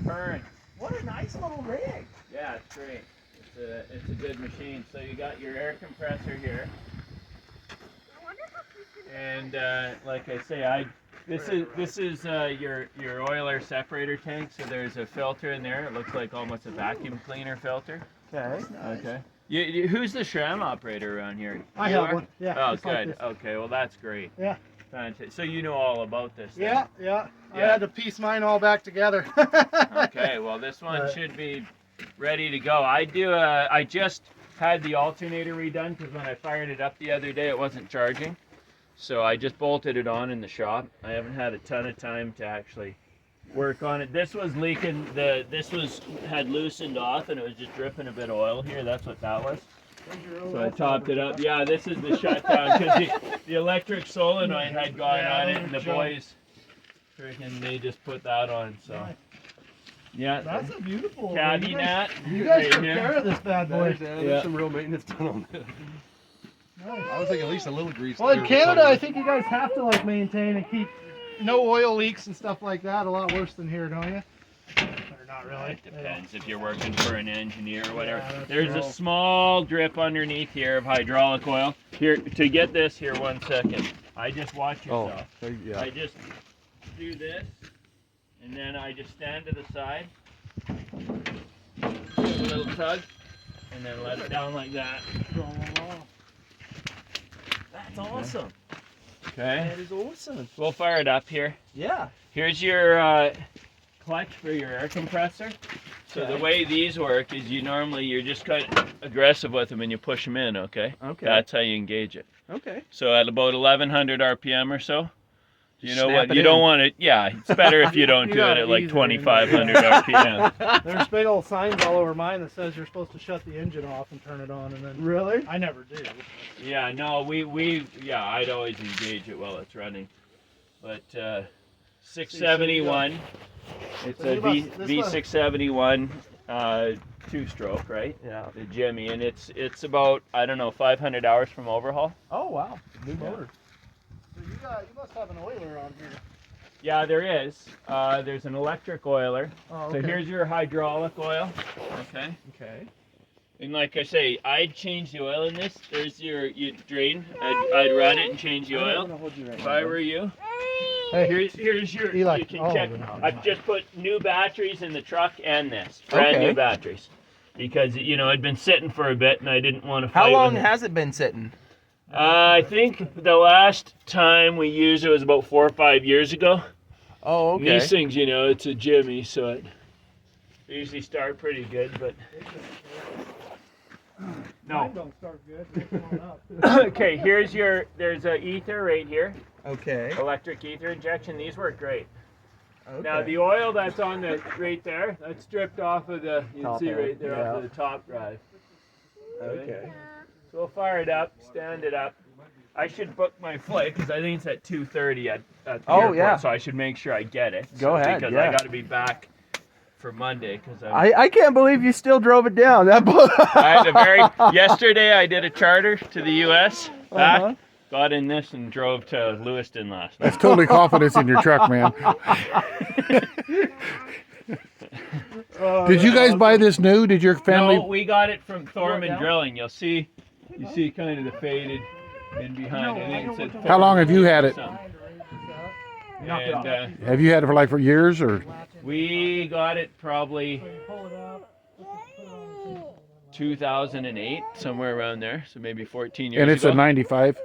current. What a nice little rig. Yeah, it's great. It's a good machine. So you got your air compressor here. And like I say, this is your oil air separator tank. So there's a filter in there. It looks like almost a vacuum cleaner filter. Okay. Nice. Okay. Who's the Schramm operator around here? I have one. Yeah. Oh, like good. Okay, well that's great. Yeah. Fantastic. So you know all about this. Yeah. I had to piece mine all back together. Okay. Well, this one should be ready to go. I just had the alternator redone because when I fired it up the other day, it wasn't charging. So I just bolted it on in the shop. I haven't had a ton of time to actually work on it. This was leaking. Had loosened off and it was just dripping a bit of oil here. That's what that was. So I topped it up. Yeah, this is the shutdown because the electric solenoid had gone on it, and the boys, they just put that on. So yeah, that's a beautiful cabby mat. You guys took care of this bad boy. There's some real maintenance done on this. Nice. I was thinking at least a little grease. Well, in Canada, I think you guys have to like maintain and keep no oil leaks and stuff like that. A lot worse than here, don't you? Or not really. It depends if you're working for an engineer or whatever. Yeah, There's a small drip underneath here of hydraulic oil. Here, to get this here, 1 second. I just watch yourself. Oh, yeah. I just do this, and then I just stand to the side, give it a little tug, and then let it down like that. That's awesome. Okay. That is awesome. We'll fire it up here. Yeah. Here's your clutch for your air compressor. So the way these work is you're just kind of aggressive with them and you push them in, okay? Okay. That's how you engage it. Okay. So at about 1100 RPM or so, you know Snap what? it You in. don't want it. Yeah, it's better if you don't You do got it it at like easy. 2500 RPM. There's big old signs all over mine that says you're supposed to shut the engine off and turn it on, and then really, I never do. Yeah, no, I'd always engage it while it's running. But 671, it's a V671 two-stroke, right? Yeah. The Jimmy, and it's about, I don't know, 500 hours from overhaul. Oh wow, new motor. So you must have an oiler on here. Yeah, there is. There's an electric oiler. Oh, okay. So here's your hydraulic oil. Okay. Okay. And like I say, I'd change the oil in this. There's your drain. I'd run it and change the oil. If I were you. Hey, Here's your. Eli, You can check. no. I've just put new batteries in the truck and this. Brand new batteries. Because it'd been sitting for a bit and I didn't want to fight How long with it. has it been sitting? I think the last time we used it was about 4 or 5 years ago. Oh, And okay. these things, it's a Jimmy, so they usually start pretty good, but no. Mine don't start good. They're coming up. Okay, there's a ether right here, Okay. electric ether injection. These work great. Okay. Now the oil that's on the right there, that's stripped off of the, you can Top see end, right there off of yeah. the top drive. Okay. So we'll fire it up, stand it up. I should book my flight because I think it's at 2:30 at the airport, yeah. so I should make sure I get it. Go ahead, Because yeah. I got to be back for Monday because I can't believe you still drove it down. That yesterday I did a charter to the U.S. back, Uh-huh. got in this and drove to Lewiston last night. That's totally confidence in your truck, man. Did you guys buy this new? Did your family? No, we got it from Thorman Drilling. You see kind of the faded in behind. I think it says How long have you had it? And Have you had it for years or? we got it probably 2008, somewhere around there. So maybe 14 years And it's ago. a 95.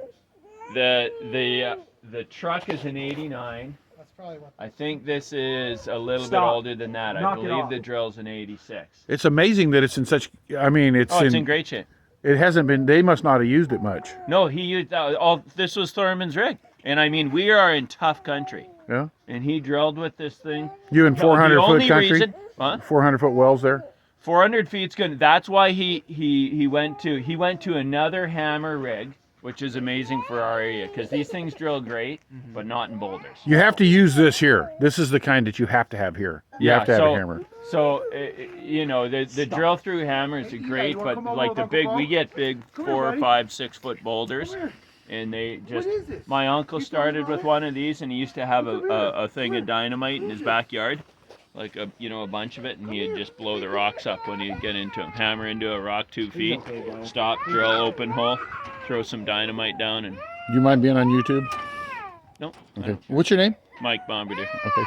The truck is an 89. That's probably what. I think this is a little bit Stop. older than that. I Knock it believe off. the drill's an 86. It's amazing that it's in such. I mean, it's Oh, it's in great shape. It hasn't been. They must not have used it much. No, he used all. This was Thurman's rig, and I mean we are in tough country, Yeah. and he drilled with this thing. You in The 400 foot only country. reason, huh? 400 foot wells there. 400 feet's good. That's why he went to another hammer rig, which is amazing for our area because these things drill great, but not in boulders. You have to use this here. This is the kind that you have to have here. You have to have a hammer. So the drill through hammers are great, but like we get big 4 or 5, 6 foot boulders, and they just. My uncle started with one of these, and he used to have a thing of dynamite in his backyard, like a bunch of it, and he'd just blow the rocks up when he'd get into them. Hammer into a rock 2 feet, stop, drill, open hole, throw some dynamite down, and Do you mind being on YouTube? no. Okay. What's your name? Mike Bombardier. Okay.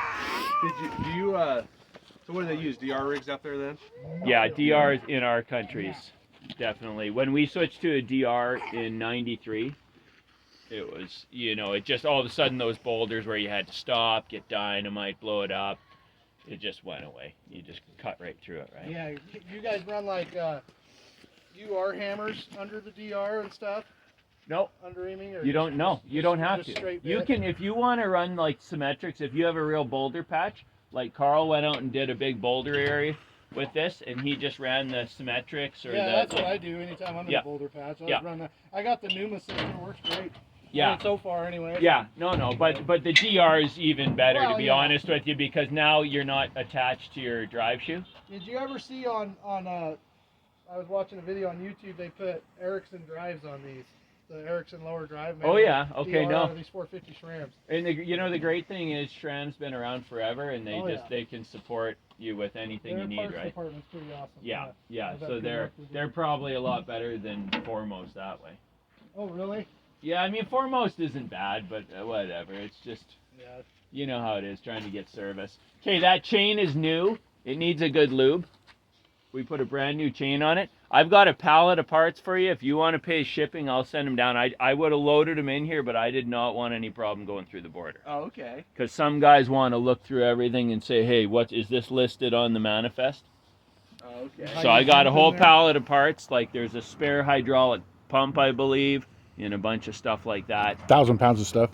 Do you so what do they use? DR rigs up there then? Yeah, DRs in our countries, definitely. When we switched to a DR in '93, it was, it just all of a sudden those boulders where you had to stop, get dynamite, blow it up, it just went away. You just cut right through it, right? Yeah, you guys run like UR hammers under the DR and stuff? Nope. Under aiming? Or You don't know. You don't have just to. straight You bit? can, if you want to run like symmetrics, if you have a real boulder patch, like Carl went out and did a big boulder area with this, and he just ran the symmetrics or Yeah, the. that's what I do anytime I'm in Yeah. a boulder patch. I Yeah. run that. I got the Numa system, it works great. Yeah. I mean, so far anyway. Yeah, no, but the DR is even better, to Well, be yeah. honest with you, because now you're not attached to your drive shoe. Did you ever see on I was watching a video on YouTube, they put Ericsson drives on these. The Ericsson lower drive. Oh yeah, okay, DR, no. These 450 Shrams. And the great thing is Schramm's been around forever, and Oh, yeah. they can support you with anything Their you need, parts right? department's pretty awesome. Yeah. I've had So good they're luck with they're them. probably a lot better than Foremost that way. Oh really? Yeah, I mean Foremost isn't bad, but whatever. It's just, Yeah. you know how it is trying to get service. Okay, that chain is new. It needs a good lube. We put a brand new chain on it. I've got a pallet of parts for you. If you want to pay shipping, I'll send them down. I would have loaded them in here, but I did not want any problem going through the border. Oh, okay. Because some guys want to look through everything and say, hey, what is this listed on the manifest? Oh, okay. So I got a whole pallet of parts. Like there's a spare hydraulic pump, I believe, and a bunch of stuff like that. 1,000 pounds of stuff.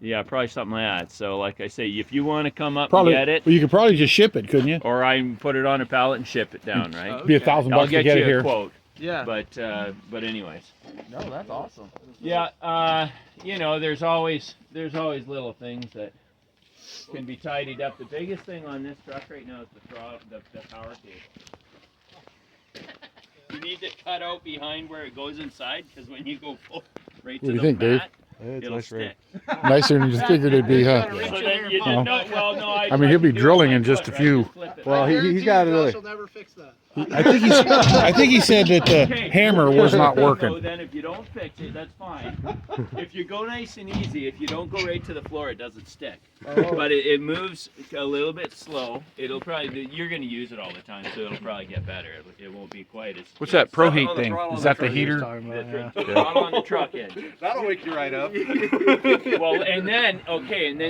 Yeah, probably something like that. So like I say, if you want to come up Probably. and get it, Well, you could probably just ship it, couldn't you? or I can put it on a pallet and ship it down, right? Oh, Be okay. $1,000 I'll to get get you it a here. quote. Yeah. But anyways. No, that's awesome. Yeah, there's always little things that can be tidied up. The biggest thing on this truck right now is the power cable. You need to cut out behind where it goes inside, because when you go full right to What do you the think, Dave? mat, It's it'll nice rig. stick. Nicer than you figured it'd be, huh? Yeah. So then you Oh. didn't know. Well, no, I mean, he'll be can do it drilling with in my just foot, a few. Just flip it. Well, I he's guarantee got you another. Josh will never fix that. I think he said that the Okay. hammer was not So working. then if you don't fix it, that's fine. If you go nice and easy, if you don't go right to the floor, it doesn't stick. But it moves a little bit slow. It'll probably, you're going to use it all the time, so it'll probably get better. It won't be quite as. What's that pro heat on the thing? throttle Is on that the the truck he was heater? Talking about, The throttle on the truck end. That'll wake you right up. Well, and then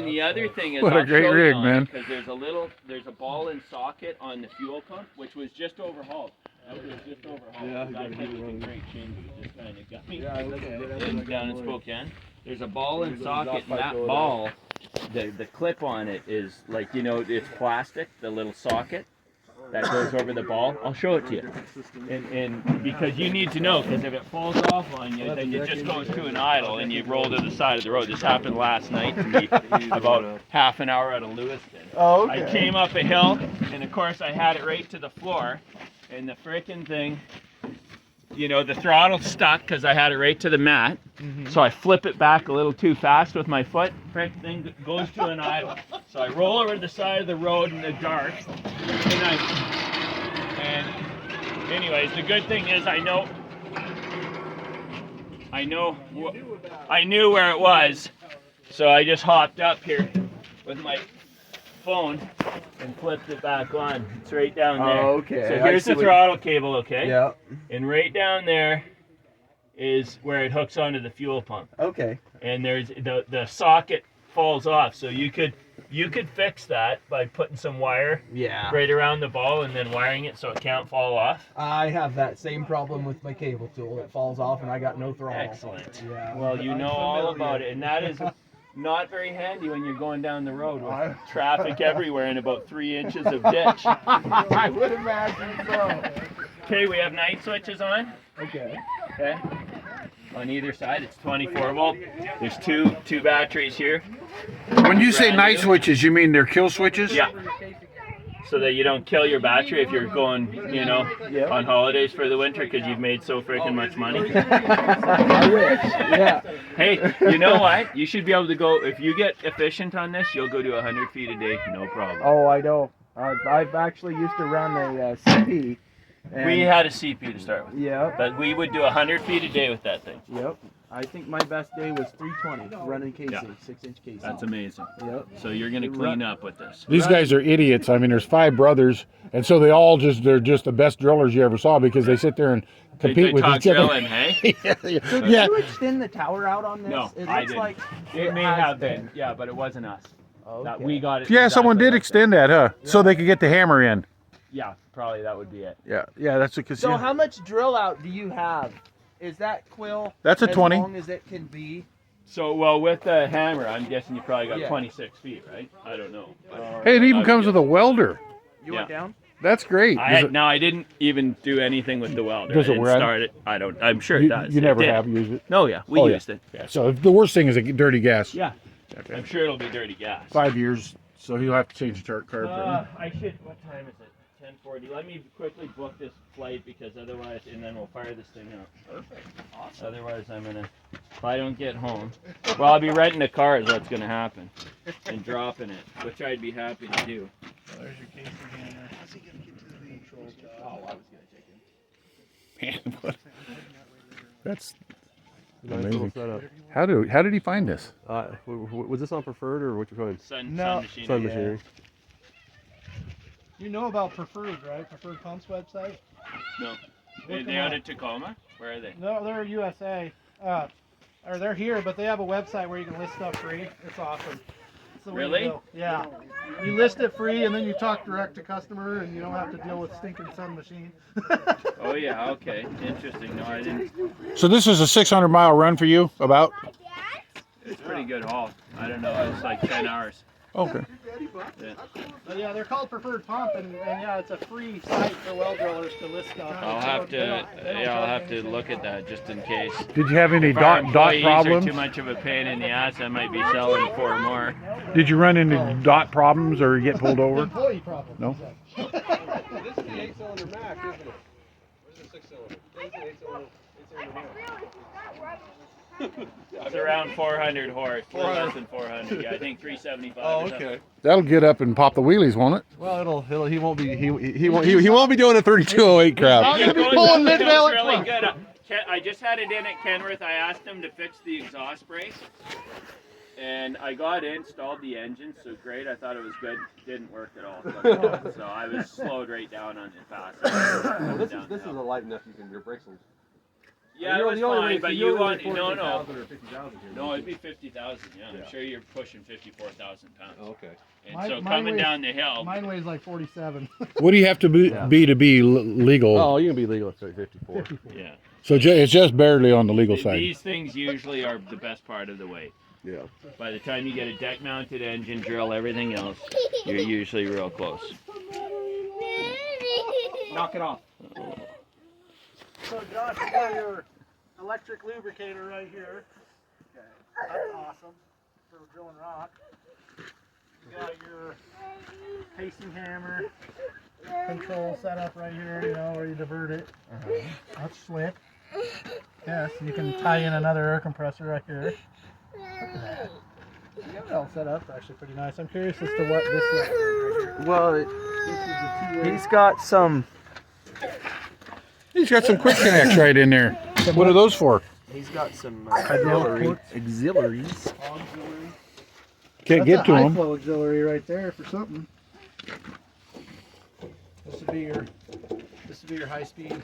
the other thing is, What a I'll great show you rig, on man. Because there's a ball and socket on the fuel pump, which was just overhauled. That was just overhauled. Yeah, That you gotta thing get it was a running. great change. It just kind of got me. Yeah, okay. And down in Spokane. There's a ball and There's a socket, and pipe that going ball, the clip on it is like, it's plastic, the little socket that goes over the ball. I'll show it to you. And because you need to know, because if it falls off on you, then it just goes to an idle and you roll to the side of the road. This happened last night to me about half an hour out of Lewiston. Oh, I came up a hill, and of course I had it right to the floor, and the frickin' thing, the throttle stuck because I had it right to the mat. So I flip it back a little too fast with my foot. Frick thing goes to an idle. So I roll over to the side of the road in the dark, and anyways, the good thing is I knew where it was. So I just hopped up here with my phone and flipped it back on. It's right down there. Oh, okay. So I here's see the what- throttle cable, okay? Yeah. And right down there is where it hooks onto the fuel pump. Okay. And there's the socket falls off. So you could fix that by putting some wire Yeah. right around the ball and then wiring it so it can't fall off. I have that same problem with my cable tool. It falls off and I got no throttle. Excellent. Yeah. Well, you I'm know all familiar. about it, and that is not very handy when you're going down the road with traffic everywhere and about 3 inches of ditch. I would imagine so. Okay, we have night switches on. Okay. Okay. On either side, it's 24 volt. There's two batteries here. When you say night switches, you mean they're kill switches? Yeah. So that you don't kill your battery if you're going, on holidays for the winter because you've made so freaking much money. I wish. Yeah. Hey, you know what? You should be able to go, if you get efficient on this, you'll go to 100 feet a day, no problem. Oh, I know. I've actually used to run a CP. We had a CP to start with. Yeah. But we would do 100 feet a day with that thing. Yep. I think my best day was 320 running casing, Yeah. 6-inch casing. That's amazing. Yep. So you're going to clean up with this. These guys are idiots. I mean, there's 5 brothers, and so they're just the best drillers you ever saw because they sit there and compete They with talk each other. drilling, hey? yeah. So did Yeah. you extend the tower out on this? No, it I looks didn't. like It may has have been. Yeah, but it wasn't us. That we got it. Yeah, someone exactly did like extend that, huh? So they could get the hammer in. that. Yeah, probably that would be it. Yeah, that's because. So how much drill out do you have? Is that quill That's a as 20. long as it can be? So, well, with the hammer, I'm guessing you probably got Yeah. 26 feet, right? I don't know. But Hey, it even I would comes guess. with a welder. You Yeah. went down? That's great. I didn't even do anything with the welder. Does it I didn't run? start it. I'm sure it You, does. you It never did. have used it. No, yeah, we Oh, yeah. used it. Yeah. So the worst thing is a dirty gas. Yeah, Okay. I'm sure it'll be dirty gas. 5 years, so he'll have to change the carburetor. I should. What time is it? 10:40. Let me quickly book this flight because otherwise, and then we'll fire this thing up. Perfect. Awesome. Otherwise, I'm gonna. If I don't get home, well, I'll be renting a car. Is what's gonna happen, and dropping it, which I'd be happy to do. There's your casing hammer. How's he gonna get to the control job? Oh, I was gonna take it. Man, what? That's Nice amazing. little setup. How did he find this? Was this on preferred or what you calling? Sun No. machinery. Sun Yeah. machinery. You know about Preferred, right? Preferred Pumps website? No. Look They them out up. at Tacoma? Where are they? No, they're USA. Or they're here, but they have a website where you can list stuff free. It's awesome. It's the way to Really? go. Yeah. You list it free, and then you talk direct to customer, and you don't have to deal with stinking Sun machine. Oh yeah. Okay. Interesting. No, I didn't. So this is a 600-mile run for you, about? It's pretty good haul. I don't know. It's like 10 hours. Okay. Yeah. But yeah, they're called Preferred Pump, and yeah, it's a free site for well drillers to list stuff. I'll have to. They don't Yeah, I'll charge have to anything. look at that just in case. Did you have any If our dot employees problems? are too much of a pain in the ass, I might be selling 4 more. Did you run into dot problems or get pulled over? Employee problem. No. This is the 8-cylinder Mac, isn't it? Where's the 6-cylinder? This is the 8-cylinder Mac. It's around 400 horse, a little less than 400. Yeah, I think 375. Oh, or something. okay. That'll get up and pop the wheelies, won't it? Well, he won't be he won't be doing a 3208 crap. It goes- pulling it mid-valley goes really club. good. I just had it in at Kenworth. I asked him to fix the exhaust brake, and I got it, installed the engine. So great, I thought it was good. Didn't work at all. So I was slowed right down on it fast. This is a light enough your brakes will. Yeah, it You was only fine, raise- but you you only want raise no. 40,000 or 50,000 here. No, it'd be 50,000. Yeah, Yeah. I'm sure you're pushing 54,000 pounds. Oh, okay. And Mine- so mine coming weighs- down the hill, Mine weighs like 47. What do you have to be legal? Oh, you can be legal at 54. yeah. So it's just barely on the legal side. These things usually are the best part of the way. Yeah. By the time you get a deck-mounted engine, drill, everything else, you're usually real close. Knock it off. So Josh, you got your electric lubricator right here. That's awesome for drilling rock. You got your casing hammer control set up right here, you know, where you divert it. That's slick. Yes, you can tie in another air compressor right here. Look at that. You got it all set up, actually pretty nice. I'm curious as to what this looks like. Well, he's got some. He's got some quick connects right in there. What are those for? He's got some auxiliaries. Can't get to That's a high them. flow auxiliary right there for something. This would be your high speed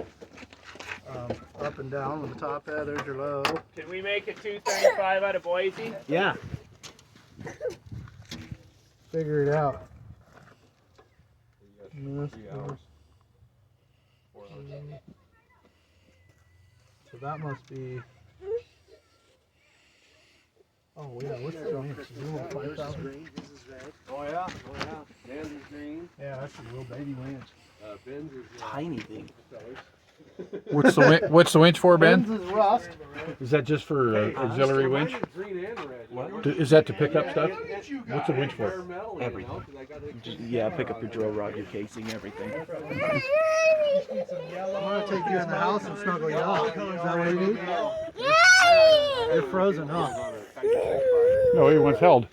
up and down with the top head. There's your low. Can we make a 235 out of Boise? Yeah. Figure it out. So that must be. Oh yeah, what's the range? Is it 5,000? Oh yeah. Dan's is green. Yeah, that's a little baby winch. Ben's is Tiny thing. What's the winch for, Ben? Ben's is rust. Is that just for auxiliary winch? green and red. What? Is that to pick up stuff? What's the winch for? Everything. Yeah, pick up your drill rod, your casing, everything. I'm gonna take you in the house and snuggle you up. Is that what you need? You're frozen, huh? No, he once held.